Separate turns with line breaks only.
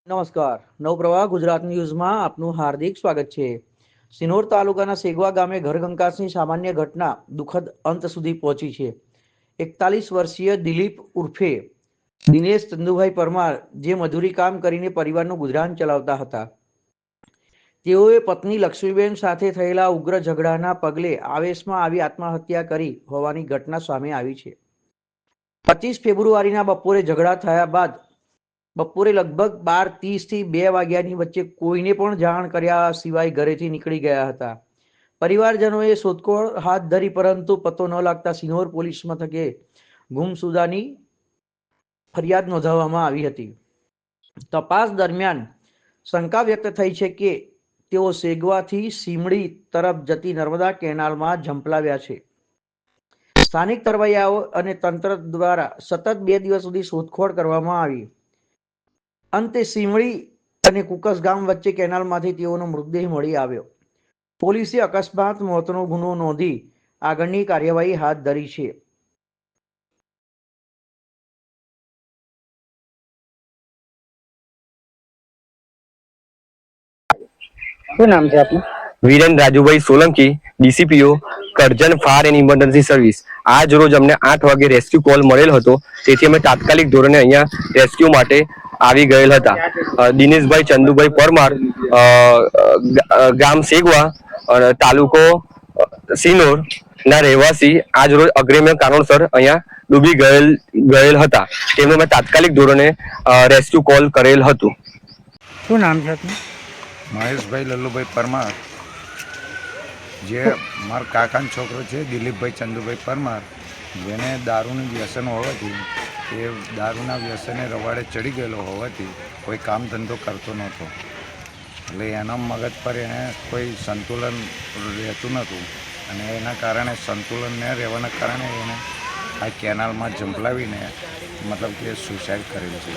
નમસ્કાર. નવપ્રવાહ ગુજરાત ન્યૂઝમાં આપનું હાર્દિક સ્વાગત છે. સિનોર તાલુકાના સેગવા ગામે ઘરકંકાસની સામાન્ય ઘટના દુઃખદ અંત સુધી પહોંચી છે. 41 વર્ષીય દિલીપ ઉર્ફે દિનેશ ચંદુભાઈ પરમાર, જે મજૂરી કામ કરીને પરિવારનું ગુજરાન ચલાવતા હતા, તેઓએ પત્ની લક્ષ્મીબેન સાથે થયેલા ઉગ્ર ઝઘડાના પગલે આવેશમાં આવી આત્મહત્યા કરી હોવાની ઘટના સામે આવી છે. 25 ફેબ્રુઆરીના બપોરે ઝઘડા થયા બાદ બપોરે લગભગ 12:30 થી 2 વાગ્યાની વચ્ચે કોઈને પણ જાણ કર્યા સિવાય ઘરેથી નીકળી ગયા હતા. પરિવારજનોએ શોધખોળ હાથ ધરી, પરંતુ પતો ન લાગતા સિનોર પોલીસ મથકે ગુમસુદાની ફરિયાદ નોંધાવવામાં આવી હતી. તપાસ દરમિયાન શંકા વ્યક્ત થઈ છે કે તેઓ સેગવાથી સીમડી તરફ જતી નર્મદા કેનાલમાં ઝંપલાવ્યા છે. સ્થાનિક તરવૈયાઓ અને તંત્ર દ્વારા સતત 2 દિવસ સુધી શોધખોળ કરવામાં આવી. અંતે સીમડી અને કુકસ ગામ વચ્ચે કેનાલમાંથી તેઓનો મૃતદેહ મળી આવ્યો. પોલીસે અકસ્માત મોતનો ગુનો નોંધી આગળની કાર્યવાહી હાથ ધરી છે.
શું નામ છે આપનું?
Viren Rajubhai Solanki, DCPO Karjan fire and emergency service. આજ રોજ અમને 8 વાગે રેસ્ક્યુ કોલ મળેલ હતો, તેથી અમે તાત્કાલિક ધોરણે અહીંયા રેસ્ક્યુ માટે આવી ગયેલ હતા. દિનેશભાઈ ચંદુભાઈ પરમાર, ગામ સેગવા, તાલુકો સિનોર ના રહેવાસી, આજ રોજ અગ્નિમય કારણોસર અહીંયા ડૂબી ગયેલ હતા. તેમને અમે તાત્કાલિક ધોરણે રેસ્ક્યુ કોલ કરેલ હતું.
શું નામ છે આપનું?
મહેશભાઈ લલ્લુભાઈ પરમાર, જે મારા કાકાનો છોકરો છે, દિલીપભાઈ ચંદુભાઈ પરમાર, જેને દારૂનું વ્યસન હોવાથી, એ દારૂના વ્યસને રવાડે ચડી ગયેલો હોવાથી કોઈ કામ ધંધો કરતો નહોતો. એટલે એના મગજ પર એને કોઈ સંતુલન રહેતું નહોતું, અને એના કારણે સંતુલન ન રહેવાના કારણે એને આ કેનાલમાં ઝંપલાવીને મતલબ કે સુસાઇડ કરેલ છે.